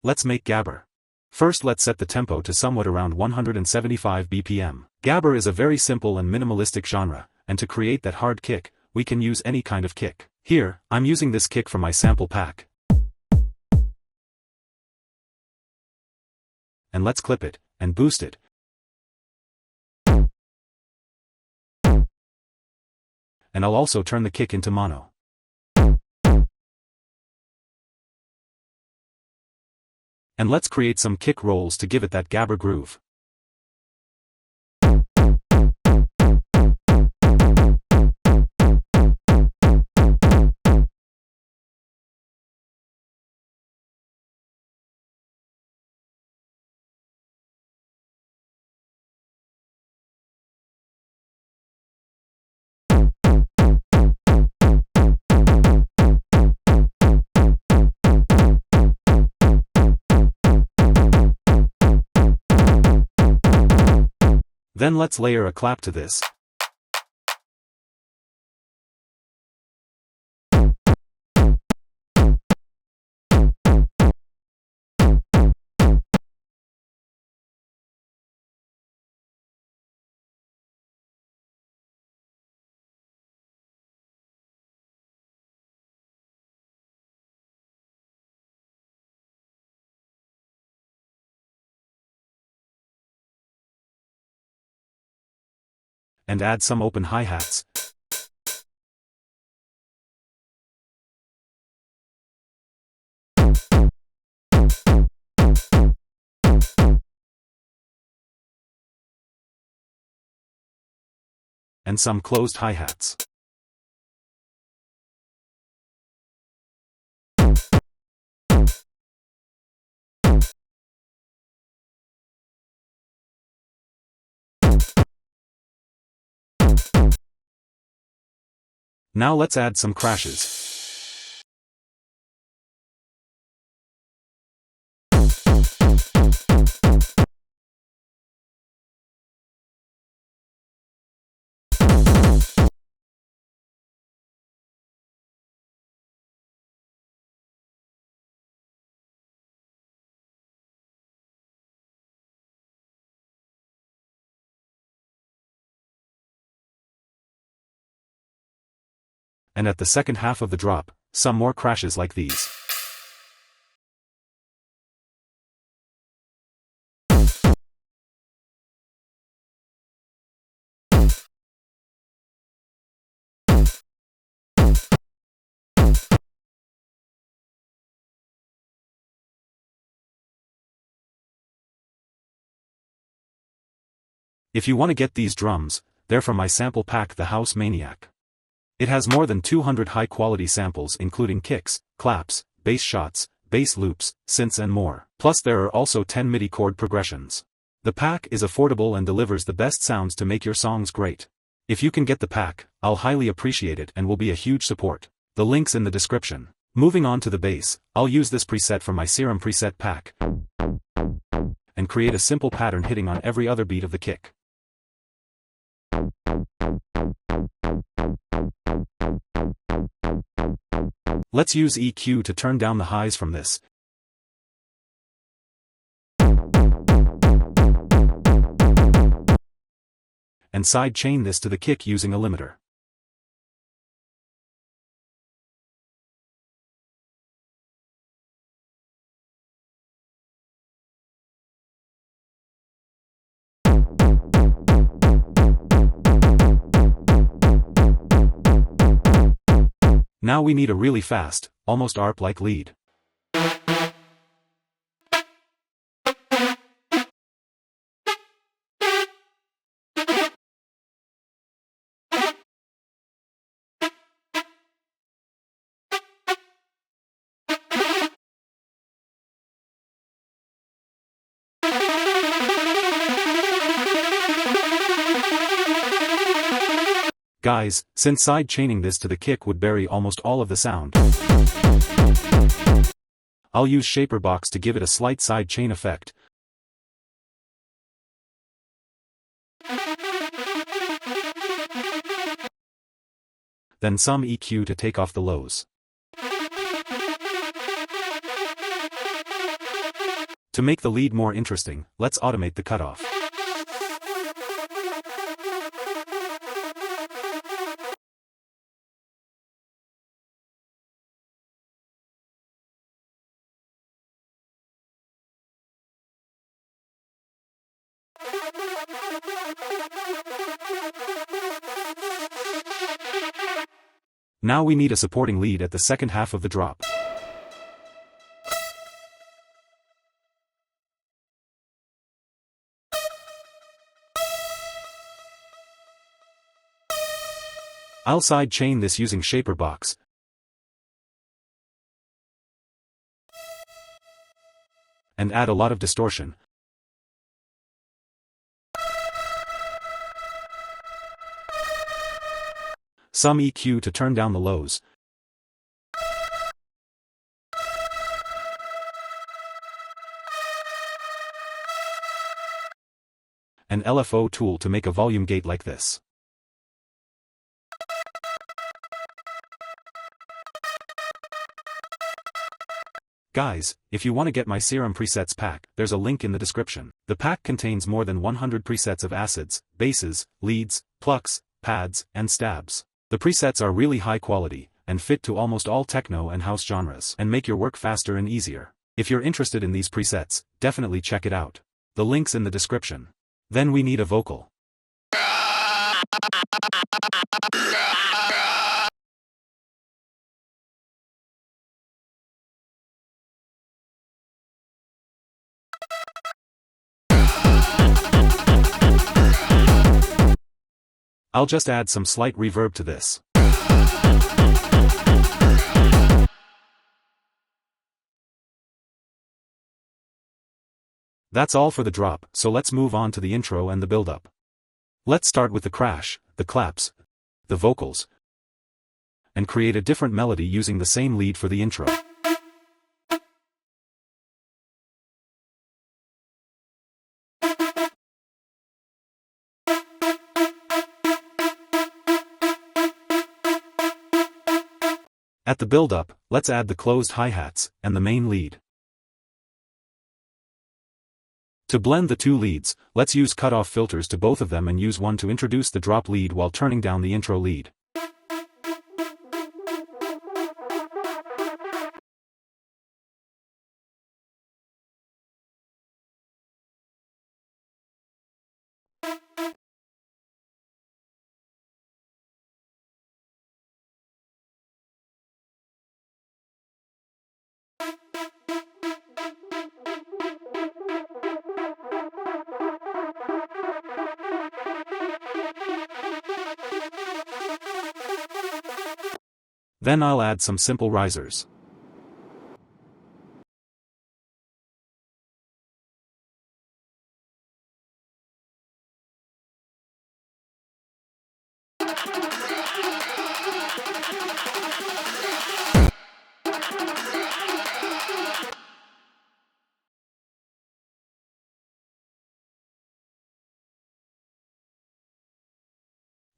Let's make Gabber. First let's set the tempo to somewhat around 175 BPM. Gabber is a very simple and minimalistic genre, and to create that hard kick, we can use any kind of kick. Here, I'm using this kick from my sample pack. And let's clip it, and boost it. And I'll also turn the kick into mono. And let's create some kick rolls to give it that Gabber groove. Then let's layer a clap to this. And add some open hi-hats. And some closed hi-hats. Now let's add some crashes. And at the second half of the drop, some more crashes like these. If you want to get these drums, they're from my sample pack, the House Maniac. It has more than 200 high-quality samples including kicks, claps, bass shots, bass loops, synths and more. Plus there are also 10 MIDI chord progressions. The pack is affordable and delivers the best sounds to make your songs great. If you can get the pack, I'll highly appreciate it and will be a huge support. The link's in the description. Moving on to the bass, I'll use this preset from my Serum preset pack and create a simple pattern hitting on every other beat of the kick. Let's use EQ to turn down the highs from this. And side chain this to the kick using a limiter. Now we need a really fast, almost ARP-like lead. Guys, since side chaining this to the kick would bury almost all of the sound, I'll use Shaperbox to give it a slight side chain effect. Then some EQ to take off the lows. To make the lead more interesting, let's automate the cutoff. Now we need a supporting lead at the second half of the drop. I'll side chain this using shaper box. And add a lot of distortion. Some EQ to turn down the lows. An LFO tool to make a volume gate like this. Guys, if you want to get my Serum presets pack, there's a link in the description. The pack contains more than 100 presets of acids, bases, leads, plucks, pads, and stabs. The presets are really high quality, and fit to almost all techno and house genres, and make your work faster and easier. If you're interested in these presets, definitely check it out. The link's in the description. Then we need a vocal. I'll just add some slight reverb to this. That's all for the drop, so let's move on to the intro and the build-up. Let's start with the crash, the claps, the vocals, and create a different melody using the same lead for the intro. At the build-up, let's add the closed hi-hats, and the main lead. To blend the two leads, let's use cutoff filters to both of them and use one to introduce the drop lead while turning down the intro lead. Then I'll add some simple risers.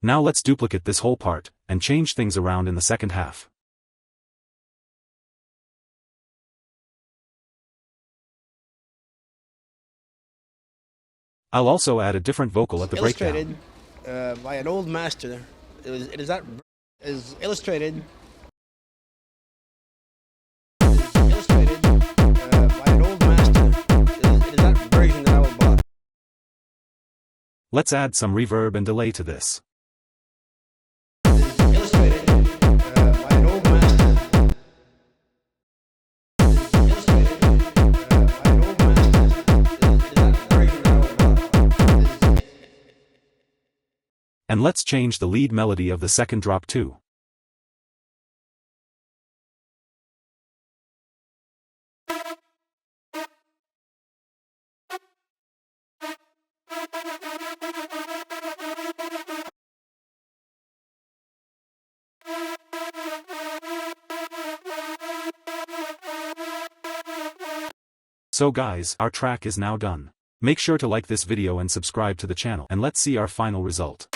Now let's duplicate this whole part, and change things around in the second half. I'll also add a different vocal at the breakdown. Illustrated by an old master. It is illustrated by an old master. It is that version that I will buy. Let's add some reverb and delay to this. And let's change the lead melody of the second drop too. So guys, our track is now done. Make sure to like this video and subscribe to the channel, and let's see our final result.